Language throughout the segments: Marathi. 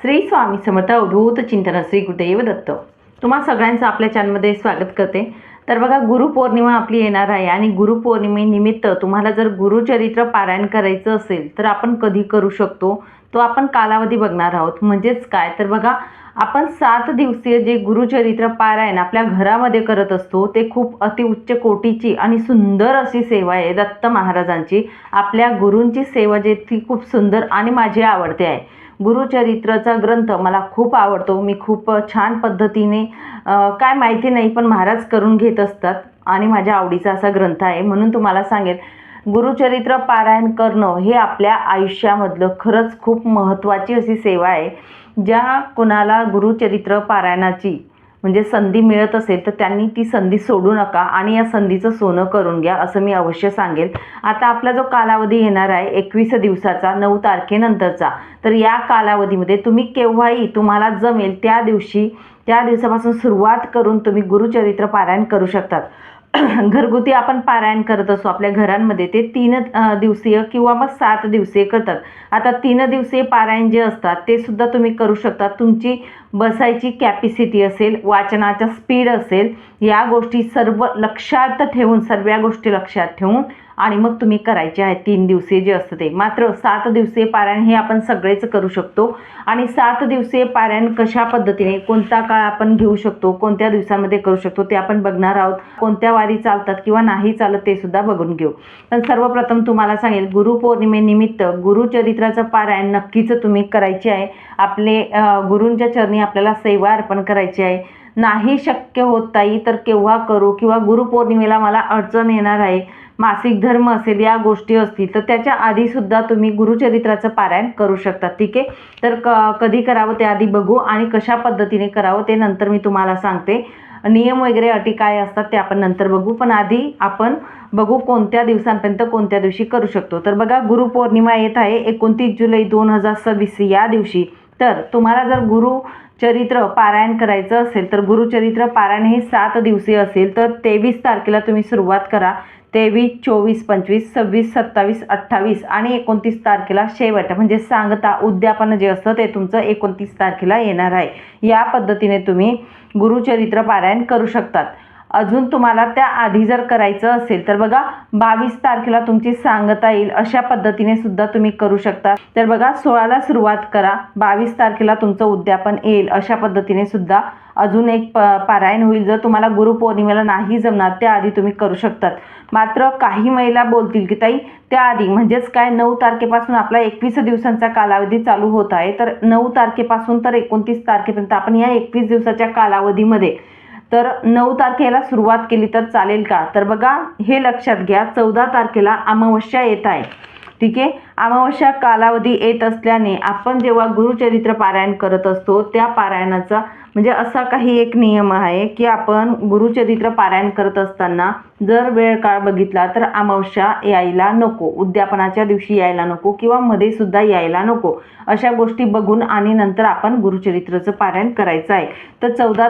श्री स्वामी समर्थ अवधूत चिंतन श्री गुरुदेव दत्त। तुम्हा सगळ्यांचं आपल्या चॅनलमध्ये स्वागत करते। तर बघा, गुरुपौर्णिमा आपली येणार आहे आणि गुरुपौर्णिमेनिमित्त तुम्हाला जर गुरुचरित्र पारायण करायचं असेल तर आपण कधी करू शकतो तो आपण कालावधी बघणार आहोत। म्हणजेच काय तर बघा, आपण 7 दिवसीय जे गुरुचरित्र पारायण आपल्या घरामध्ये करत असतो ते खूप अतिउच्च कोटीची आणि सुंदर अशी सेवा आहे दत्त महाराजांची। आपल्या गुरूंची सेवा जी ती खूप सुंदर आणि माझी आवडते आहे। गुरुचरित्राचा ग्रंथ मला खूप आवडतो। मी खूप छान पद्धतीने काय माहिती नाही पण महाराज करून घेत असतात आणि माझ्या आवडीचा असा ग्रंथ आहे। म्हणून तुम्हाला सांगेल, गुरुचरित्र पारायण करणं हे आपल्या आयुष्यामधलं खरंच खूप महत्त्वाची अशी सेवा आहे। ज्या कोणाला गुरुचरित्र पारायणाची म्हणजे संधी मिळत असेल तर त्यांनी ती संधी सोडू नका आणि या संधीचं सोनं करून घ्या असं मी अवश्य सांगेल। आता आपला जो कालावधी येणार आहे 21 दिवसाचा 9 तारखेनंतरचा, तर या कालावधीमध्ये तुम्ही केव्हाही तुम्हाला जमेल त्या दिवसापासून सुरुवात करून तुम्ही गुरुचरित्र पारायण करू शकतात। घरगुती आपण पारायण करत असतो आपल्या घरांमध्ये, ते 3 दिवसीय किंवा मग 7 दिवसीय करतात। आता 3 दिवसीय पारायण जे असतात ते सुद्धा तुम्ही करू शकता। तुमची बसायची कॅपॅसिटी असेल, वाचनाचा स्पीड असेल, या गोष्टी सर्व लक्षात ठेवून, सर्व गोष्टी लक्षात ठेवून आणि मग तुम्ही करायचे आहे 3 दिवसीय जे असतं ते। मात्र 7 दिवसीय पारायण हे आपण सगळेच करू शकतो। आणि 7 दिवसीय पारायण कशा पद्धतीने, कोणता काळ आपण घेऊ शकतो, कोणत्या दिवसांमध्ये करू शकतो ते आपण बघणार आहोत। कोणत्या वारी चालतात किंवा नाही चालत ते सुद्धा बघून घेऊ। पण सर्वप्रथम तुम्हाला सांगेल, गुरुपौर्णिमेनिमित्त गुरुचरित्राचं पारायण नक्कीच तुम्ही करायचे आहे। आपले गुरूंच्या चरणी आपल्याला सेवा अर्पण करायची आहे। नाही शक्य होत ताई तर केव्हा करू, किंवा गुरुपौर्णिमेला मला अडचण येणार आहे, मासिक धर्म असेल, या गोष्टी असतील तर त्याच्या आधी सुद्धा तुम्ही गुरुचरित्राचं पारायण करू शकता। ठीक आहे, तर कधी करावं ते आधी बघू आणि कशा पद्धतीने करावं ते नंतर मी तुम्हाला सांगते। नियम वगैरे अटी काय असतात ते आपण नंतर बघू, पण आधी आपण बघू कोणत्या दिवसांपर्यंत कोणत्या दिवशी करू शकतो। तर बघा, गुरुपौर्णिमा येत आहे 29 जुलै 2026 या दिवशी। तर तुम्हाला जर गुरुचरित्र पारायण करायचं असेल तर गुरुचरित्र पारायण हे 7 दिवसीय असेल तर 23 तारखेला तुम्ही सुरुवात करा। 23, 24, 25, 26, 27, 28 आणि 29 तारखेला शेवट म्हणजे सांगता उद्यापन जे असतं ते तुमचं 29 तारखेला येणार आहे। या पद्धतीने तुम्ही गुरुचरित्र पारायण करू शकतात। अजून तुम्हाला त्या आधी जर करायचं असेल तर बघा, 22 तारखेला तुमची सांगता येईल अशा पद्धतीने सुद्धा तुम्ही करू शकता। तर बघा, 16ला सुरुवात करा, 22 तारखेला तुमचं उद्यापन येईल अशा पद्धतीने सुद्धा अजून एक पारायण होईल। जर तुम्हाला गुरुपौर्णिमेला नाही जमणार त्याआधी तुम्ही करू शकतात। मात्र काही महिला बोलतील की ताई त्याआधी म्हणजेच काय, 9 तारखेपासून आपला 21 दिवसांचा कालावधी चालू होत आहे, तर 9 तारखेपासून तर 29 तारखेपर्यंत आपण या 21 दिवसाच्या कालावधीमध्ये तर 9 तारखेला सुरुवात केली तर चालेल का? तर बघा, हे लक्षात घ्या, 14 तारखेला अमावस्या येत आहे। ठीक आहे, अमावस्या कालावधी येत असल्याने आपण जेव्हा गुरुचरित्र पारायण करत असतो त्या पारायणाचा म्हणजे असा काही एक नियम आहे की आपण गुरुचरित्र पारायण करत असताना जर वेळ काळ बघितला तर अमावस्या यायला नको, उद्यापनाच्या दिवशी यायला नको किंवा मध्ये सुद्धा यायला नको, अशा गोष्टी बघून आणि नंतर आपण गुरुचरित्राचं पारायण करायचं आहे। तर 14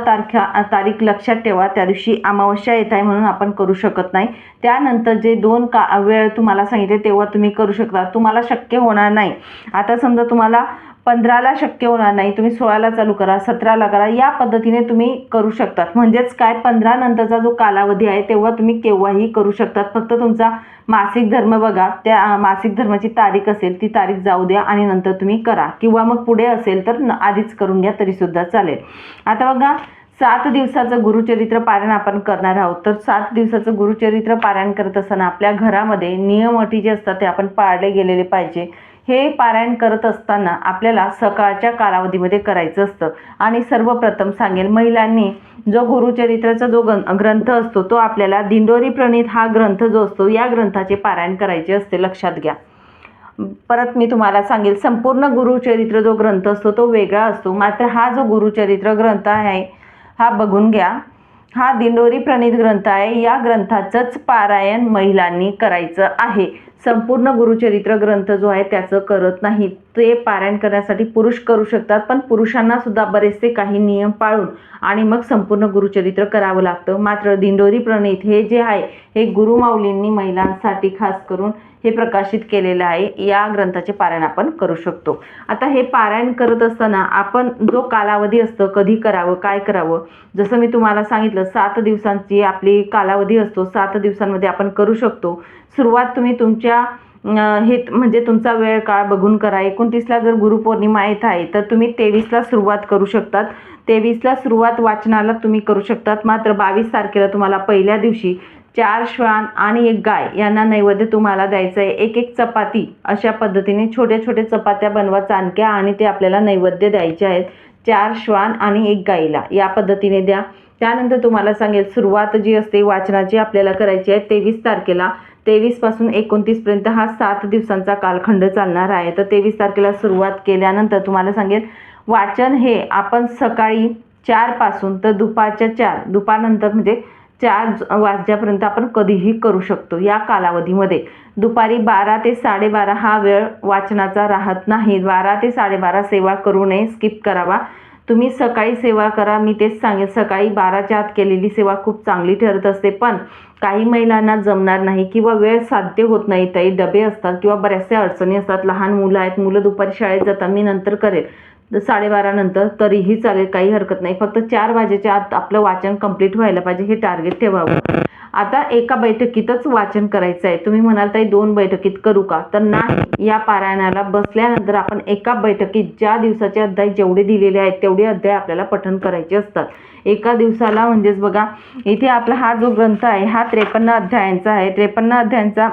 तारीख लक्षात ठेवा, त्या दिवशी अमावस्या येत आहे म्हणून आपण करू शकत नाही। त्यानंतर जे 2 वेळ तुम्हाला सांगितले तेव्हा तुम्ही करू शकता। तुम्हाला शक्य होणार नाही, आता समजा तुम्हाला 15ला शक्य होणार नाही, तुम्ही 16ला चालू करा, 17ला करा, या पद्धतीने तुम्ही करू शकतात। म्हणजेच काय, 15 नंतरचा जो कालावधी आहे तेव्हा तुम्ही केव्हाही करू शकतात। फक्त तुमचा मासिक धर्म बघा, त्या मासिक धर्माची तारीख असेल ती तारीख जाऊ द्या आणि नंतर तुम्ही करा, किंवा मग पुढे असेल तर आधीच करून घ्या तरी सुद्धा चालेल। आता बघा, 7 दिवसाचं गुरुचरित्र पारायण आपण करणार आहोत। तर 7 दिवसाचं गुरुचरित्र पारायण करत असताना आपल्या घरामध्ये नियम अटी जे असतात ते आपण पाळले गेलेले पाहिजे। हे पारायण करत असताना आपल्याला सकाळच्या कालावधीमध्ये करायचं असतं। आणि सर्वप्रथम सांगेल, महिलांनी जो गुरुचरित्राचा जो ग्रंथ असतो तो आपल्याला दिंडोरी प्रणीत हा ग्रंथ जो असतो या ग्रंथाचे पारायण करायचे असते, लक्षात घ्या। परत मी तुम्हाला सांगेल, संपूर्ण गुरुचरित्र जो ग्रंथ असतो तो वेगळा असतो, मात्र हा जो गुरुचरित्र ग्रंथ आहे हा बघून घ्या, हा दिंडोरी प्रणीत ग्रंथ आहे। या ग्रंथाचंच पारायण महिलांनी करायचं आहे। संपूर्ण गुरुचरित्र ग्रंथ जो आहे त्याचं करत नाही. ते पारायण करण्यासाठी पुरुष करू शकतात, पण पुरुषांना सुद्धा बरेचसे काही नियम पाळून आणि मग संपूर्ण गुरुचरित्र करावं लागतं. मात्र दिंडोरी प्रणीत हे जे आहे हे गुरुमाऊलींनी महिलांसाठी खास करून हे प्रकाशित केलेलं आहे. या ग्रंथाचे पारायण आपण करू शकतो. आता हे पारायण करत असताना आपण जो कालावधी असतो, कधी करावं, काय करावं, जसं मी तुम्हाला सांगितलं 7 दिवसांची आपली कालावधी असतो. 7 दिवसांमध्ये आपण करू शकतो. सुरुवात तुम्ही तुमच्या हे म्हणजे तुमचा वेळ काळ बघून करा. 29ला जर गुरुपौर्णिमा येत आहे तर तुम्ही 23ला सुरुवात करू शकतात. 23ला सुरुवात वाचनाला तुम्ही करू शकतात. मात्र 22 तारखेला तुम्हाला पहिल्या दिवशी 4 श्वान आणि 1 गाय यांना नैवेद्य तुम्हाला द्यायचं आहे. 1 चपाती अशा पद्धतीने छोट्या छोट्या चपात्या बनवा चाणक्या आणि ते आपल्याला नैवेद्य द्यायचे आहेत. 4 श्वान आणि 1 गाईला या पद्धतीने द्या. त्यानंतर तुम्हाला सांगेल सुरुवात जी असते वाचनाची आपल्याला करायची आहे 23 तारखेला. 23 पासून 29 पर्यंत हा 7 दिवसांचा कालखंड चालणार आहे. तर 23 तारखेला सुरुवात केल्यानंतर तुम्हाला सांगेल वाचन हे आपण सकाळी 4 पासून तर दुपारच्या 4 दुपारनंतर म्हणजे 4 वाजल्यापर्यंत आपण कधीही करू शकतो. या कालावधीमध्ये दुपारी 12 ते 12:30 हा वेळ वाचनाचा राहत नाही. 12 ते 12:30 सेवा करू नये, स्किप करावा. तुम्ही सकाळी सेवा करा. मी तेच सांगेल सकाळी 12च्या आत केलेली सेवा खूप चांगली ठरत असते. पण काही महिलांना जमणार नाही किंवा वेळ साध्य होत नाही, काही डबे असतात किंवा बऱ्याचशा अडचणी असतात, लहान मुलं आहेत, मुलं दुपारी शाळेत जातात, मी नंतर करेल 12:30 नंतर तरीही चालेल, काही हरकत नाही. फक्त 4 वाजेच्या आत आपलं वाचन कंप्लीट व्हायला पाहिजे हे टार्गेट ठेवावं. आता एका बैठकीतच वाचन करायचं आहे. तुम्ही म्हणाल ताई 2 बैठकीत करू का? तर नाही. या पारायणाला बसल्यानंतर आपण एका बैठकीत ज्या दिवसाचे अध्याय जेवढे दिलेले आहेत तेवढे अध्याय आपल्याला पठण करायचे असतात. एका दिवसाला म्हणजेच बघा इथे आपला हा जो ग्रंथ आहे हा 53 अध्यायांचा आहे. 53 अध्यायांचा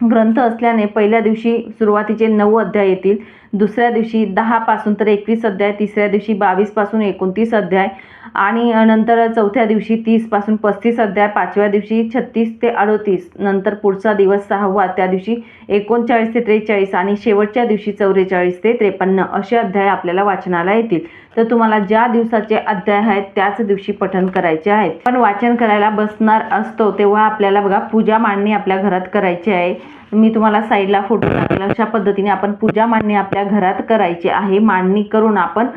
ग्रंथ असल्याने पहिल्या दिवशी सुरुवातीचे 9 अध्याय येतील, दुसऱ्या दिवशी 10 पासून तर 21 अध्याय, तिसऱ्या दिवशी 22 पासून 29 अध्याय आणि नंतर चौथ्या दिवशी 30 पासून 35 अध्याय, पाचव्या दिवशी 36 ते 38, नंतर पुढचा दिवस 6वा त्या दिवशी 39 ते 43 आणि शेवटच्या दिवशी 44 ते 53 असे अध्याय आपल्याला वाचनाला येतील. तर तुम्हाला ज्या दिवसाचे अध्याय आहेत त्याच दिवशी पठण करायचे आहेत. पण वाचन करायला बसणार असतो तेव्हा आपल्याला बघा पूजा मांडणी आपल्या घरात करायची आहे. मी तुम्हाला साईडला फोटो टाकला. अशा पद्धतीने आपण पूजा मांडणी आपल्या घरात करायची आहे. मांडणी करून आपण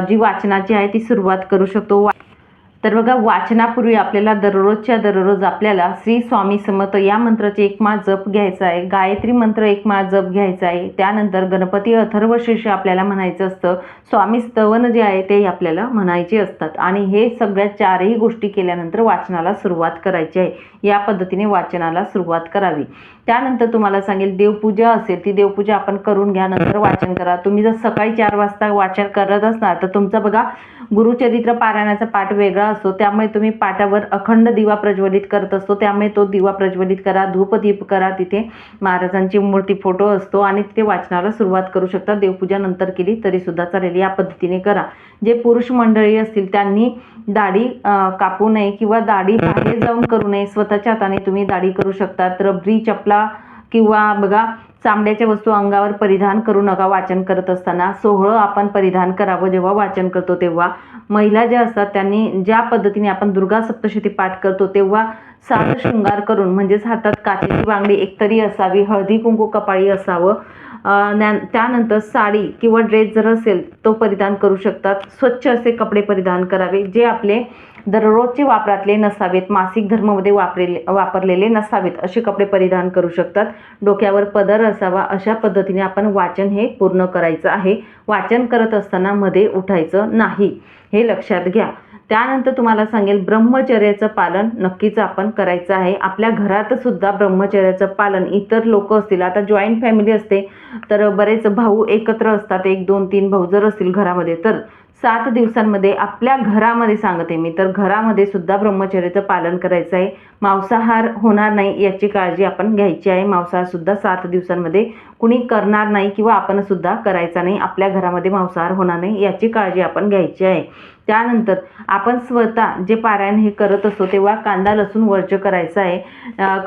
जी वाचनाची आहे ती सुरुवात करू शकतो. तर बघा वाचनापूर्वी आपल्याला दररोजच्या दररोज आपल्याला श्री स्वामी समर्थ या मंत्राचे 1 माळ जप घ्यायचा आहे. गायत्री मंत्र 1 माळ जप घ्यायचा आहे. त्यानंतर गणपती अथर्वशीर्ष आपल्याला म्हणायचं असतं. स्वामी स्तवन जे आहे ते आपल्याला म्हणायचे असतात आणि हे सगळ्या 4ही गोष्टी केल्यानंतर वाचनाला सुरुवात करायची आहे. या पद्धतीने वाचनाला सुरुवात करावी. त्यानंतर तुम्हाला सांगेल देवपूजा असेल ती देवपूजा आपण करून घ्या, नंतर वाचन करा. तुम्ही जर सकाळी 4 वाजता वाचन करत असणार तर तुमचा बघा गुरुचरित्र पारायणाचा पाठ वेगळा असतो, त्यामुळे तुम्ही पाटावर अखंड दिवा प्रज्वलित करत असतो, त्यामुळे तो दिवा प्रज्वलित करा, धूपदीप करा. तिथे महाराजांची मूर्ती फोटो असतो आणि तिथे वाचनाला सुरुवात करू शकता. देवपूजा नंतर केली तरी सुद्धा चालेल. या पद्धतीने करा. जे पुरुष मंडळी असतील त्यांनी दाढी कापू नये किंवा दाढी बाहेर जाऊन करू नये. स्वतःच्या हाताने तुम्ही दाढी करू शकता. रबरी चपला किंवा बघा चामड्याच्या वस्तू अंगावर परिधान करू नका वाचन करत असताना. सोहळं आपण परिधान करावं जेव्हा वाचन करतो तेव्हा. महिला ज्या असतात त्यांनी ज्या पद्धतीने आपण दुर्गा सप्तशती पाठ करतो तेव्हा साज शृंगार करून म्हणजेच हातात काचेची बांगडी एकतरी असावी, हळदी कुंकू कपाळी असावं. त्यानंतर साडी किंवा ड्रेस जर असेल तो परिधान करू शकतात. स्वच्छ असे कपडे परिधान करावे जे आपले दररोजचे वापरातले नसावेत, मासिक धर्मामध्ये वापरलेले नसावेत असे कपडे परिधान करू शकतात. डोक्यावर पदर असावा. अशा पद्धतीने आपण वाचन हे पूर्ण करायचं आहे. वाचन करत असताना मध्ये उठायचं नाही, हे लक्षात घ्या. त्यानंतर तुम्हाला सांगेल ब्रह्मचर्याचं पालन नक्कीच आपण करायचं आहे. आपल्या घरात सुद्धा ब्रह्मचर्याचं पालन, इतर लोक असतील, आता जॉईंट फॅमिली असते तर बरेच भाऊ एकत्र असतात, 1, 2, 3 भाऊ जर असतील घरामध्ये तर 7 दिवसांमध्ये आपल्या घरामध्ये सांगते मी तर घरामध्ये सुद्धा ब्रह्मचर्याचं पालन करायचं आहे. मांसाहार होणार नाही याची काळजी आपण घ्यायची आहे. मांसाहार सुद्धा 7 दिवसांमध्ये कुणी करणार नाही किंवा आपण सुद्धा करायचा नाही. आपल्या घरामध्ये मांसाहार होणार नाही याची काळजी आपण घ्यायची आहे. त्यानंतर आपण स्वतः जे पारायण हे करत असतो तेव्हा कांदा लसूण वर्ज्य करायचा आहे.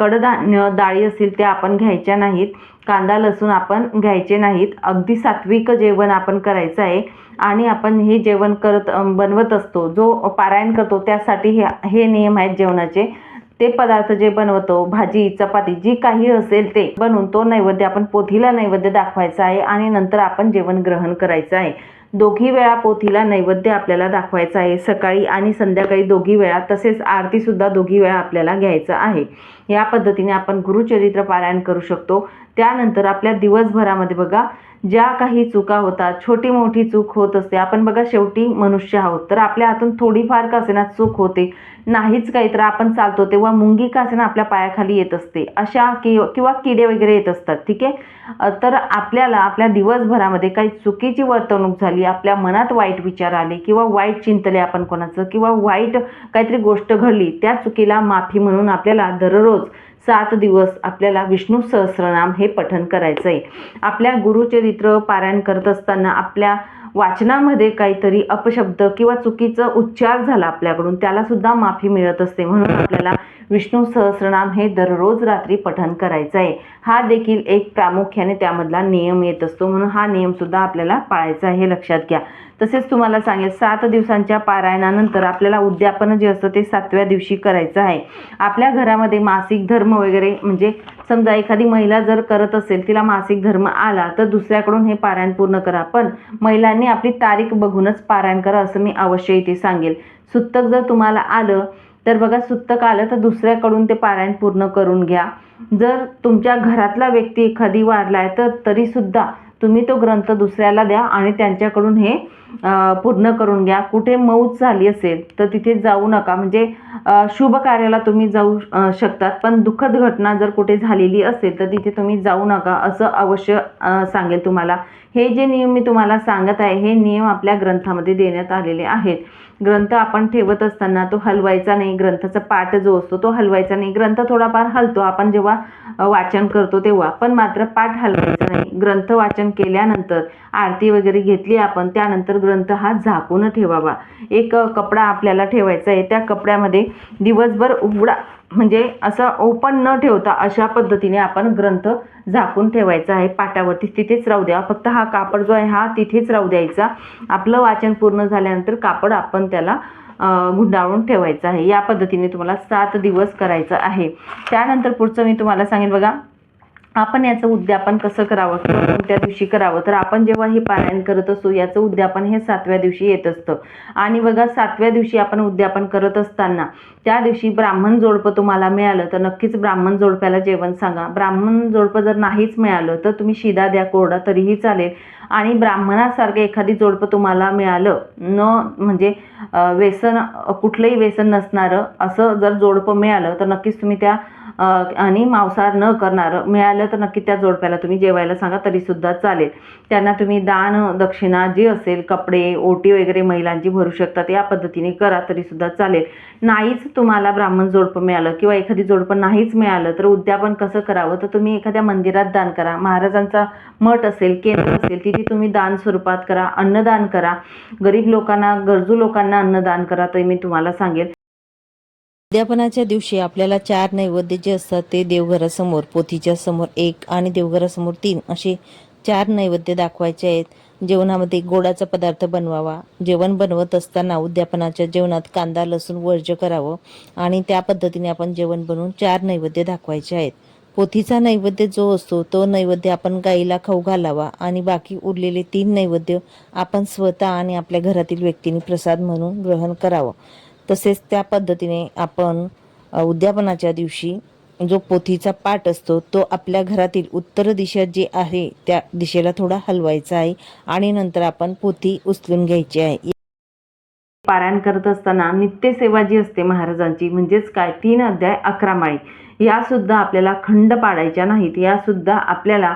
कडधान्य डाळी असतील त्या आपण घ्यायच्या नाहीत. कांदा लसूण आपण घ्यायचे नाहीत. अगदी सात्विक जेवण आपण करायचं आहे आणि आपण हे जेवण बनवत असतो जो पारायण करतो त्यासाठी हे नियम आहेत जेवणाचे. ते पदार्थ जे बनवतो, भाजी चपाती जी काही असेल ते बनवून तो नैवेद्य आपण पोथीला नैवेद्य दाखवायचा आहे आणि नंतर आपण जेवण ग्रहण करायचं आहे. दोघी वेळा पोथीला नैवेद्य आपल्याला दाखवायचा आहे, सकाळी आणि संध्याकाळी दोघी वेळा. तसेच आरतीसुद्धा दोघी वेळा आपल्याला घ्यायचं आहे. या पद्धतीने आपण गुरुचरित्र पारायण करू शकतो. त्यानंतर आपल्या दिवसभरामध्ये बघा ज्या काही चुका होतात, छोटी मोठी चूक होत असते. आपण बघा शेवटी मनुष्य आहोत, तर आपल्या हातून थोडीफार का असेना चूक होते. नाहीच काही तर आपण चालतो तेव्हा मुंगी का असेना आपल्या पायाखाली येत असते, अशा किंवा किडे वगैरे येत असतात. ठीक आहे, तर आपल्याला आपल्या दिवसभरामध्ये काही चुकीची वर्तणूक झाली, आपल्या मनात वाईट विचार आले किंवा वाईट चिंतले आपण कोणाचं किंवा वाईट काहीतरी गोष्ट घडली, त्या चुकीला माफी म्हणून आपल्याला दररोज 7 दिवस आपल्याला विष्णू सहस्त्रनाम हे पठण करायचं आहे. आपल्या गुरुचरित्र पारायण करत असताना आपल्या वाचनामध्ये काहीतरी अपशब्द किंवा चुकीचा उच्चार झाला आपल्याकडून, त्याला सुद्धा माफी मिळत असते. म्हणून आपल्याला विष्णू सहस्त्रनाम हे दररोज रात्री पठण करायचं आहे. हा देखील एक प्रामुख्याने त्यामधला नियम येत असतो, म्हणून हा नियम सुद्धा आपल्याला पाळायचा आहे, हे लक्षात घ्या. तसेच तुम्हाला सांगेल 7 दिवसांच्या पारायणानंतर आपल्याला उद्यापन जे असतं ते 7व्या दिवशी करायचं आहे. आपल्या घरामध्ये मासिक धर्म वगैरे, म्हणजे समजा एखादी महिला जर करत असेल, तिला मासिक धर्म आला तर दुसऱ्याकडून हे पारायण पूर्ण करा. पण महिलांनी आपली तारीख बघूनच पारायण करा असं मी अवश्य इथे सांगेल. सुत्तक जर तुम्हाला आलं तर बघा, सुत्तक आलं तर दुसऱ्याकडून ते पारायण पूर्ण करून घ्या. जर तुमच्या घरातला व्यक्ती एखादी वारलाय तर तरीसुद्धा तुम्ही तो ग्रंथ दुसऱ्याला द्या आणि त्यांच्याकडून हे पूर्ण करून घ्या. कुठे मौत झाली असेल तर तिथे जाऊ नका, म्हणजे शुभ कार्याला तुम्ही जाऊ शकतात, पण दुःखद घटना जर कुठे झालेली असेल तर तिथे तुम्ही जाऊ नका असं अवश्य सांगेल तुम्हाला. हे जे नियम मी तुम्हाला सांगत आहे, हे नियम आपल्या ग्रंथामध्ये देण्यात आलेले आहेत. ग्रंथ आपण ठेवत असताना तो हलवायचा नाही, ग्रंथाचा पाठ जो असतो तो हलवायचा नाही. ग्रंथ थोडाफार हलतो आपण जेव्हा वाचन करतो तेव्हा, पण मात्र पाठ हलवायचा नाही. ग्रंथ वाचन केल्यानंतर आरती वगैरे घेतली आपण, त्यानंतर ग्रंथ हा झाकून ठेवावा. एक कपडा आपल्याला ठेवायचा आहे, त्या कपड्यामध्ये दिवसभर उघडा, म्हणजे असं ओपन न ठेवता अशा पद्धतीने आपण ग्रंथ झाकून ठेवायचा आहे. पाटावरती तिथेच राहू द्या, फक्त हा कापड जो आहे हा तिथेच राहू द्यायचा. आपलं वाचन पूर्ण झाल्यानंतर कापड आपण त्याला गुंडाळून ठेवायचं आहे. या पद्धतीने तुम्हाला 7 दिवस करायचं आहे. त्यानंतर पुढचं मी तुम्हाला सांगेन बघा, आपण याचं उद्यापन कसं करावं किंवा कोणत्या दिवशी करावं. तर आपण जेव्हा हे पारायण करत असतो याचं उद्यापन हे 7व्या दिवशी येत असतं. आणि बघा 7व्या दिवशी आपण उद्यापन करत असताना त्या दिवशी ब्राह्मण जोडपं तुम्हाला मिळालं तर नक्कीच ब्राह्मण जोडप्याला जेवण सांगा. ब्राह्मण जोडपं जर नाहीच मिळालं तर तुम्ही शिदा द्या, कोरडा तरीही चालेल. आणि ब्राह्मणासारखं एखादी जोडपं तुम्हाला मिळालं, न म्हणजे व्यसन, कुठलंही व्यसन नसणारं असं जर जोडपं मिळालं तर नक्कीच तुम्ही त्या आणि मांसाहार न करणारं मिळालं तर नक्की त्या जोडप्याला तुम्ही जेवायला सांगा तरीसुद्धा चालेल. त्यांना तुम्ही दान दक्षिणा जी असेल, कपडे ओटी वगैरे महिलांची भरू शकतात, या पद्धतीने करा तरीसुद्धा चालेल. नाहीच तुम्हाला ब्राह्मण जोडपं मिळालं किंवा एखादी जोडपं नाहीच मिळालं तर उद्यापन कसं करावं, तर तुम्ही एखाद्या मंदिरात दान करा. महाराजांचा मठ असेल, केंद्र असेल, तिथे तुम्ही दान स्वरूपात करा, अन्नदान करा. गरीब लोकांना, गरजू लोकांना अन्नदान करा, ते मी तुम्हाला सांगेल. उद्यापनाच्या दिवशी आपल्याला 4 नैवेद्य जे असतात ते देवघरासमोर, पोथीच्या समोर 1 आणि देवघरासमोर 3 असे 4 नैवेद्य दाखवायचे आहेत. जेवणामध्ये गोडाचा पदार्थ बनवावा. जेवण बनवत असताना उद्यापनाच्या जेवणात कांदा लसूण वर्ज्य करावं आणि त्या पद्धतीने आपण जेवण बनवून 4 नैवेद्य दाखवायचे आहेत. पोथीचा नैवेद्य जो असतो तो नैवेद्य आपण गाईला खाऊ घालावा आणि बाकी उरलेले 3 नैवेद्य आपण स्वतः आणि आपल्या घरातील व्यक्तींनी प्रसाद म्हणून ग्रहण करावं. तसेच त्या पद्धतीने आपण उद्यापनाच्या दिवशी जो पोथीचा पाट असतो तो आपल्या घरातील उत्तर दिशा जी आहे त्या दिशेला थोडा हलवायचा आहे आणि नंतर आपण पोथी उचलून घ्यायची आहे. पारायण करत असताना नित्यसेवा जी असते महाराजांची, म्हणजेच काय 3 अध्याय 11 माळी, या सुद्धा आपल्याला खंड पाडायच्या नाहीत. या सुद्धा आपल्याला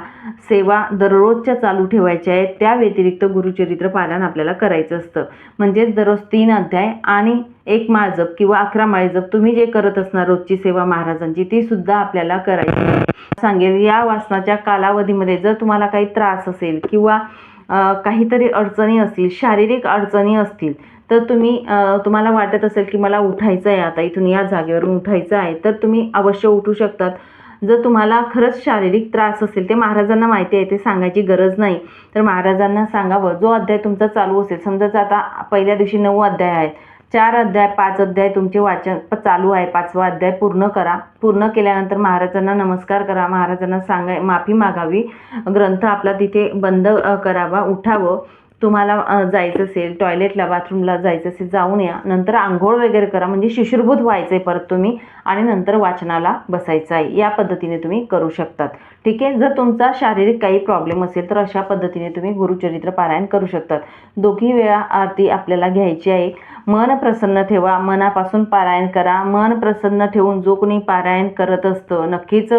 सेवा दररोजच्या चालू ठेवायच्या आहेत. त्या व्यतिरिक्त गुरुचरित्र पारायण आपल्याला करायचं असतं. म्हणजेच दररोज 3 अध्याय आणि 1 माळ जप किंवा 11 माळी जप, तुम्ही जे करत असणार रोजची सेवा महाराजांची, ती सुद्धा आपल्याला करायची सांगेल. या वाचनाच्या कालावधीमध्ये जर तुम्हाला काही त्रास असेल किंवा काहीतरी अडचणी असतील, शारीरिक अडचणी असतील, तर तुम्हाला वाटत असेल की मला उठायचं आहे, आता इथून या जागेवरून उठायचं आहे, तर तुम्ही अवश्य उठू शकतात. जर तुम्हाला खरंच शारीरिक त्रास असेल, ते महाराजांना माहिती आहे, ते सांगायची गरज नाही, तर महाराजांना सांगावं. जो अध्याय तुमचा चालू असेल, समजा आता पहिल्या दिवशी 9 अध्याय आहेत, 4 अध्याय 5 अध्याय तुमचे वाचन चालू आहे. 5वा अध्याय पूर्ण करा. पूर्ण केल्यानंतर महाराजांना नमस्कार करा. महाराजांना माफी मागावी. ग्रंथ आपला तिथे बंद करावा, उठावं. तुम्हाला जायचं असेल टॉयलेटला बाथरूमला जायचं असेल जाऊन या. नंतर आंघोळ वगैरे करा, म्हणजे शुश्रूभूत व्हायचं आहे परत तुम्ही, आणि नंतर वाचनाला बसायचं आहे. या पद्धतीने तुम्ही करू शकतात. ठीक आहे. जर तुमचा शारीरिक काही प्रॉब्लेम असेल तर अशा पद्धतीने तुम्ही गुरुचरित्र पारायण करू शकतात. दोघी वेळा आरती आपल्याला घ्यायची आहे. मन प्रसन्न ठेवा. मनापासून पारायण करा. मन प्रसन्न ठेवून जो कोणी पारायण करत असतं नक्कीच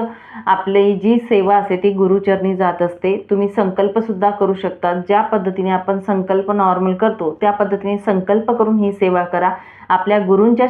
आपली जी सेवा असते ती गुरुचरणी जात असते. तुम्ही संकल्पसुद्धा करू शकता. ज्या पद्धतीने आपण संकल्प नॉर्मल करतो त्या पद्धतीने संकल्प करून ही सेवा करा. आपल्या गुरूंच्या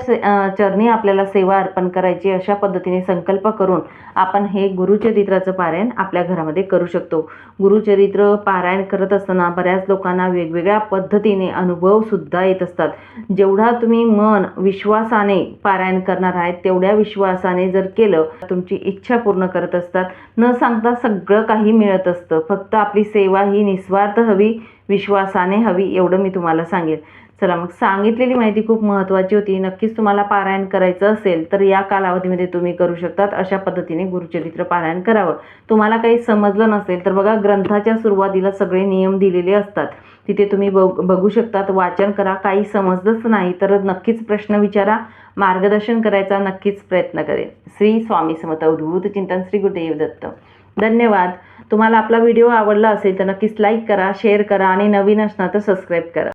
चरणी आपल्याला सेवा अर्पण करायची, अशा पद्धतीने संकल्प करून आपण हे गुरुचरित्राचं पारायण आपल्या घरामध्ये करू शकतो. गुरुचरित्र पारायण करत असताना बऱ्याच लोकांना वेगवेगळ्या पद्धतीने अनुभवसुद्धा येत असतात. जेवढा तुम्ही मन विश्वासाने पारायण करणार आहेत तेवढ्या विश्वासाने जर केलं तुमची इच्छा पूर्ण करत असतात. न सांगता सगळं काही मिळत असतं. फक्त आपली सेवा ही निस्वार्थ हवी, विश्वासाने हवी, एवढं मी तुम्हाला सांगेन. चला मग, सांगितलेली माहिती खूप महत्त्वाची होती. नक्कीच तुम्हाला पारायण करायचं असेल तर या कालावधीमध्ये तुम्ही करू शकतात. अशा पद्धतीने गुरुचरित्र पारायण करावं. तुम्हाला काही समजलं नसेल तर बघा, ग्रंथाच्या सुरुवातीला सगळे नियम दिलेले असतात. तिथे तुम्ही बघू शकतात. वाचन करा. काही समजलंच नाही तर नक्कीच प्रश्न विचारा. मार्गदर्शन करायचा नक्कीच प्रयत्न करेन. श्री स्वामी समर्थ. अवधूत चिंतन. श्री गुरुदेव दत्त. धन्यवाद. तुम्हाला आपला व्हिडिओ आवडला असेल तर नक्कीच लाईक करा, शेअर करा आणि नवीन असणार तर सबस्क्राईब करा.